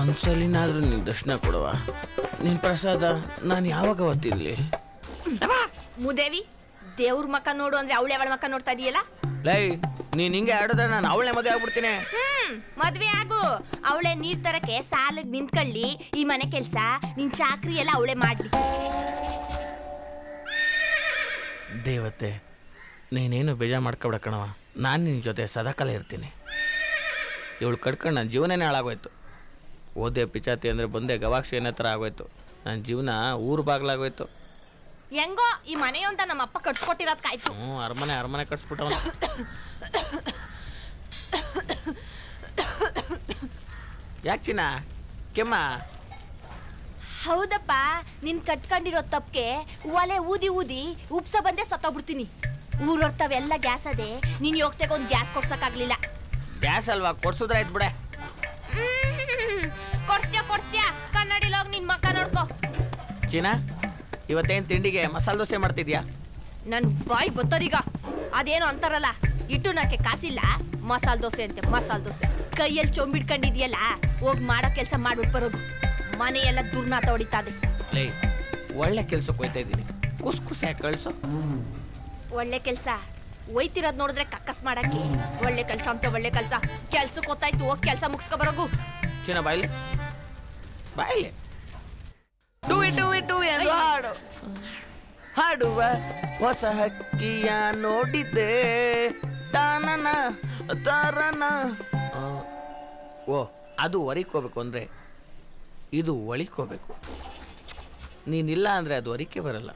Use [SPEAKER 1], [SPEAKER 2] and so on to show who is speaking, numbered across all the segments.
[SPEAKER 1] ಒಂದ್ಸಲಿನಾದ್ರೂ ನೀನು ದರ್ಶನ ಕೊಡುವ. ನಿನ್ ಪ್ರಸಾದ ನಾನು ಯಾವಾಗ ತಿನ್ಲಿ?
[SPEAKER 2] ಮುದೇವಿ, ದೇವ್ರ ಮಕ್ಕ ನೋಡು ಅಂದ್ರೆ ಅವಳೆ ಅವಳ ಮಕ್ಕ ನೋಡ್ತಾ ಇದೀಯಲ್ಲ.
[SPEAKER 1] ಲೈ, ನೀನ್ ಹಿಂಗೆ ಆಡೋದ್ರೆ ನಾನು ಅವಳೆ ಮದುವೆ ಆಗ್ಬಿಡ್ತೀನಿ.
[SPEAKER 2] ಮದ್ವೆ ಆಗು. ಅವಳೆ ನೀರ್ ತರಕ್ಕೆ ಸಾಲಗ್ ನಿಂತ್ಕೊಳ್ಳಿ. ಈ ಮನೆ ಕೆಲ್ಸ ನಿನ್ ಚಾಕ್ರಿ ಎಲ್ಲ ಅವಳೆ ಮಾಡ್ಲಿ.
[SPEAKER 1] ದೇವತೆ, ನೀನೇನು ಬೇಜಾರು ಮಾಡ್ಕೊಬಿಡ ಕಣವ. ನಾನು ನಿನ್ನ ಜೊತೆ ಸದಾಕಾಲ ಇರ್ತೀನಿ. ಇವಳು ಕಡ್ಕೊಂಡು ನನ್ನ ಜೀವನನೇ ಹಾಳಾಗೋಯ್ತು. ಓದೆ ಪಿಚಾತಿ ಅಂದರೆ ಬಂದೆ ಗವಾಕ್ಷಿ ಅನ್ನೋ ಥರ ಆಗೋಯ್ತು. ನನ್ನ ಜೀವನ ಊರು ಬಾಗ್ಲಾಗೋಯ್ತು.
[SPEAKER 2] ಹೆಂಗೋ ಈ ಮನೆಯೊಂದ ನಮ್ಮ ಅಪ್ಪ ಕಟ್ಸ್ಕೊಟ್ಟಿರೋದು ಕಾಯ್ತು.
[SPEAKER 1] ಅರಮನೆ ಕಟ್ಸ್ಬಿಟ್ಟವ. ಯಾಕೆ ಚಿನ್ನ ಕೆಮ್ಮ?
[SPEAKER 2] ಹೌದಪ್ಪ, ನಿನ್ ಕಟ್ಕೊಂಡಿರೋ ತಪ್ಪಿಗೆ ಒಲೆ ಊದಿ ಊದಿ ಉಪ್ಸ ಬಂದೆ ಸತ್ತೋಗ್ಬಿಡ್ತೀನಿ. ಊರೊರ್ತಾವೆಲ್ಲ ಗ್ಯಾಸ್ ಅದೇ, ನೀನ್ ಹೋಗ್ತಾಗ ಒಂದು ಗ್ಯಾಸ್ ಕೊಡ್ಸಕ್ಕಾಗ್ಲಿಲ್ಲ.
[SPEAKER 1] ಗ್ಯಾಸ್ ಅಲ್ವಾ, ಕೊಡ್ಸುದ್ರಾಯ್ತು ಬಿಡೆ.
[SPEAKER 2] ಕೊಡ್ಸ್ತೀಯ ಕನ್ನಡಿಲಿ ಹೋಗಿ ನಿನ್ ಮಕ್ಕ ನೋಡ್ಕೋ.
[SPEAKER 1] ಚಿನ್ನ, ಇವತ್ತೇನು ತಿಂಡಿಗೆ ಮಸಾಲೆ ದೋಸೆ ಮಾಡ್ತಿದ್ಯಾ?
[SPEAKER 2] ನನ್ ಬಾಯ್ ಬತ್ತದೀಗ. ಅದೇನೋ ಅಂತಾರಲ್ಲ, ಇಟ್ಟು ನಾಕೆ ಕಾಸಿಲ್ಲ, ಮಸಾಲೆ ದೋಸೆ ಅಂತೆ ಮಸಾಲೆ ದೋಸೆ. ಕೈಯಲ್ಲಿ ಚೊಂಬಿಡ್ಕೊಂಡಿದ್ಯಲ್ಲ, ಹೋಗಿ ಮಾಡೋ ಕೆಲಸ ಮಾಡ್ಬಿಟ್ಟು ಬರೋದು. ಮನೆಯೆಲ್ಲ ದುರ್ನಾತ ಹೊಡಿತಾದೆ.
[SPEAKER 1] ಲೇ, ಒಳ್ಳೆ ಕೆಲ್ಸಕ್ಕೆ ಹೋಯ್ತಾ ಇದ್ದೀನಿ, ಕುಸ್ ಯಾಕೆ ಕಳ್ಸು.
[SPEAKER 2] ಒಳ್ಳೆ ಕೆಲಸ ಒಯ್ತಿರೋದು ನೋಡಿದ್ರೆ ಕಕ್ಕಸ್ ಮಾಡಕ್ಕೆ. ಒಳ್ಳೆ ಕೆಲಸ ಅಂತ ಒಳ್ಳೆ ಕೆಲಸ. ಕೆಲ್ಸಕ್ಕೆ ಗೊತ್ತಾಯ್ತು, ಹೋಗಿ ಕೆಲಸ ಮುಗಿಸ್ಕೊ ಬರೋಗು.
[SPEAKER 1] ಚಿನ್ನ ಬಾಯ್ಲೆ ಟು ಎಂದು ಹಾಡು ಹಾಡುವ ಹೊಸ ಹಕ್ಕಿಯ ನೋಡಿದ್ದೆ ತಾನನ ತಾರನ. ಓ, ಅದು ಹೊರಿಕೋಬೇಕು ಅಂದರೆ ಇದು ಒಳಿಕೋಬೇಕು. ನೀನಿಲ್ಲ ಅಂದರೆ ಅದು ಹೊರಿಕೆ ಬರಲ್ಲ.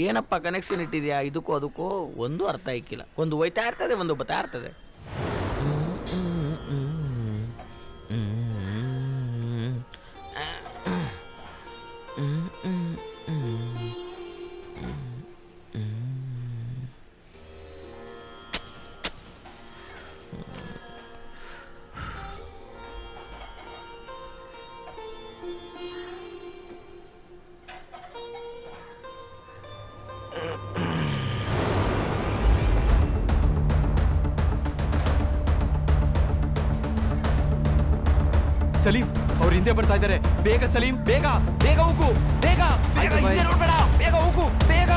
[SPEAKER 1] ಏನಪ್ಪ ಕನೆಕ್ಷನ್ ಇಟ್ಟಿದ್ಯಾ ಇದಕ್ಕೂ ಅದಕ್ಕೂ? ಒಂದು ಅರ್ಥ ಆಯ್ಕಿಲ್ಲ. ಒಂದು ಹೋಯ್ತಾ ಇರ್ತದೆ, ಒಂದು ಬರ್ತಾ ಇರ್ತದೆ.
[SPEAKER 3] ಸಲೀಂ, ಅವ್ರು ಹಿಂದೆ ಬರ್ತಾ ಇದ್ದಾರೆ. ಬೇಗ ಸಲೀಂ, ಬೇಗ ಬೇಗ ಹೋಗು, ಬೇಗ ಬೇಗ, ಹಿಂದೆ ನೋಡ್ಬೇಡ, ಬೇಗ ಹೋಗು, ಬೇಗ.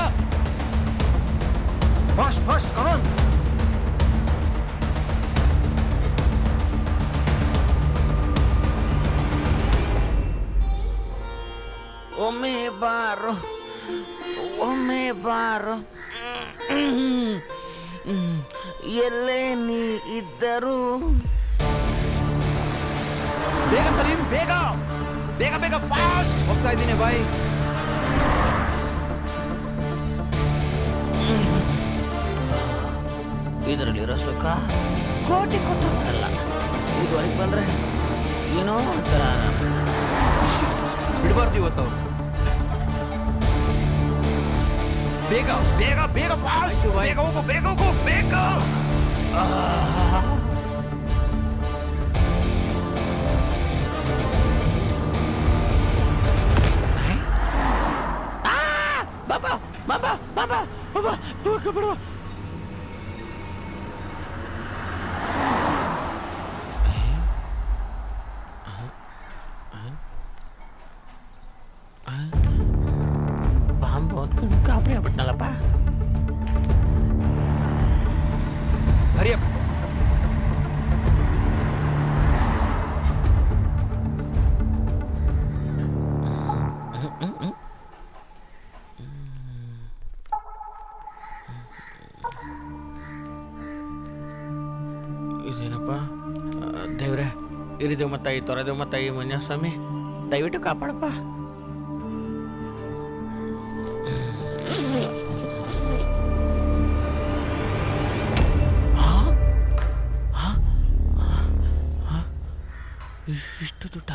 [SPEAKER 3] Fast come on.
[SPEAKER 1] ಒಮ್ಮೆ ಬಾರೋ ಎಲ್ಲೇ ನೀ ಇದ್ದರು.
[SPEAKER 3] ಬೇಗ ಸಲೀಂ, ಬೇಗ ಬೇಗ ಬೇಗ, ಫಾಸ್ಟ್ ಹೋಗ್ತಾ ಇದ್ದೀನಿ ಬಾಯ್.
[SPEAKER 1] ಇದರಲ್ಲಿರೋ ಸುಖ ಕೋಟಿ ಕೊಟ್ಟು ಬರಲ್ಲ. ಇದುವರೆಗೆ ಬಂದ್ರೆ ಏನೋ ಒಂಥರ ಆರಾಮ.
[SPEAKER 3] ಬಿಡಬಾರ್ದು ಇವತ್ತು. ಬೇಗ ಬೇಗ ಬೇಗ, ಫಾಸ್ಟ್, ಬೇಗ ಹೋಗು, ಬೇಗ ಹೋಗು, ಬೇಗ.
[SPEAKER 1] ಬಾಬಾ ಬಿಡುವ. ಬಾಂಬು ಅಂದ್ಕೊಂಡು ಕಾಪರಿ ಆಗ್ಬಿಟ್ನಲ್ಲಪ್ಪ.
[SPEAKER 3] ಹರಿಯಪ್ಪ,
[SPEAKER 1] ಹಿರಿದೇವ ತಾಯಿ ತೊರೆದೇವ ತಾಯಿ ಮಂಜಸ್ವಾಮಿ ದಯವಿಟ್ಟು ಕಾಪಾಡಪ್ಪ. ಇಷ್ಟು ದುಡ್ಡ